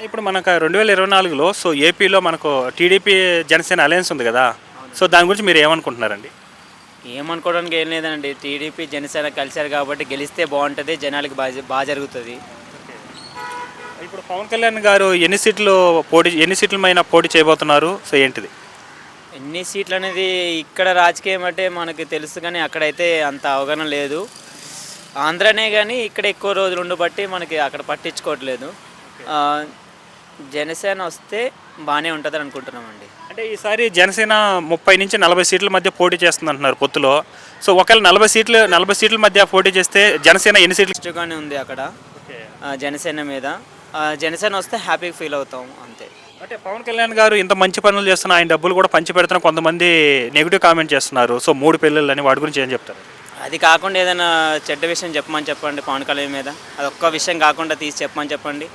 ఇప్పుడు మనకు 2024లో సో ఏపీలో మనకు టీడీపీ జనసేన అలయన్స్ ఉంది కదా. సో దాని గురించి మీరు ఏమనుకుంటున్నారండి? ఏమనుకోవడానికి ఏం లేదండి. టీడీపీ, జనసేన కలిశారు కాబట్టి గెలిస్తే బాగుంటుంది, జనాలకి బాగా జరుగుతుంది. ఇప్పుడు పవన్ కళ్యాణ్ గారు ఎన్ని సీట్ల పైన పోటీ చేయబోతున్నారు? సో ఏంటిది? ఎన్ని సీట్లు అనేది ఇక్కడ రాజకీయం అంటే మనకి తెలుసు, కానీ అక్కడైతే అంత అవగాహన లేదు. ఆంధ్రనే కానీ ఇక్కడ ఎక్కువ రోజులు ఉండబట్టి మనకి అక్కడ పట్టించుకోవట్లేదు. ఆ, జనసేన వస్తే బాగానే ఉంటుందని అనుకుంటున్నామండి. అంటే ఈసారి జనసేన 30 నుంచి 40 సీట్ల మధ్య పోటీ చేస్తుంది అంటున్నారు పొత్తులో. సో ఒకవేళ 40 సీట్ల మధ్య పోటీ చేస్తే జనసేన ఎన్ని సీట్లు? ఇష్టంగానే ఉంది అక్కడ జనసేన మీద. జనసేన వస్తే హ్యాపీగా ఫీల్ అవుతాం అంతే. అంటే పవన్ కళ్యాణ్ గారు ఇంత మంచి పనులు చేస్తున్న ఆయన డబ్బులు కూడా పంచి పెడుతున్న కొంతమంది నెగిటివ్ కామెంట్ చేస్తున్నారు. సో 3 పెళ్ళిళ్ళు అని వాటి గురించి ఏం చెప్తారు? అది కాకుండా ఏదైనా చెడ్డ విషయం చెప్పమని చెప్పండి పవన్ కళ్యాణ్ మీద. అదొక్క విషయం కాకుండా తీసి చెప్పమని చెప్పండి.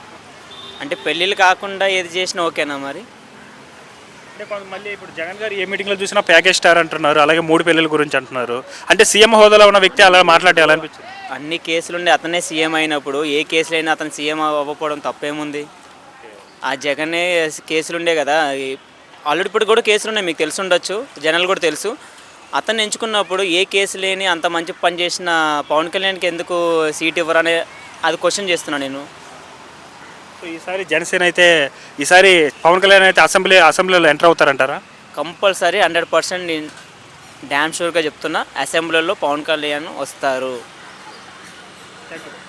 అంటే పెళ్ళిళ్ళు కాకుండా ఏది చేసినా ఓకేనా మరి? అంటే మళ్ళీ ఇప్పుడు జగన్ గారు ఏ మీటింగ్లో చూసినా ప్యాకేజ్ స్టార్ అంటున్నారు, అలాగే 3 పెళ్ళిళ్ళ గురించి అంటున్నారు. అంటే సీఎం హోదాలో ఉన్న వ్యక్తి అలా మాట్లాడాలనిపించింది. అన్ని కేసులుండి అతనే సీఎం అయినప్పుడు ఏ కేసులైనా అతను సీఎం అవ్వకపోవడం తప్పేముంది? ఆ జగనే కేసులుండే కదా. ఆల్రెడీ ఇప్పుడు కూడా కేసులు ఉన్నాయి, మీకు తెలిసి ఉండొచ్చు, జనాలు కూడా తెలుసు. అతను ఎంచుకున్నప్పుడు ఏ కేసు లేని అంత మంచి పని చేసిన పవన్ కళ్యాణ్కి ఎందుకు సీట్ ఇవ్వరనే అది క్వశ్చన్ చేస్తున్నాను నేను. సో ఈసారి పవన్ కళ్యాణ్ అయితే అసెంబ్లీలో ఎంటర్ అవుతారంటారా? కంపల్సరీ 100% నేను డ్యామ్ షూర్గా చెప్తున్నా, అసెంబ్లీలో పవన్ కళ్యాణ్ వస్తారు.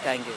Thank you.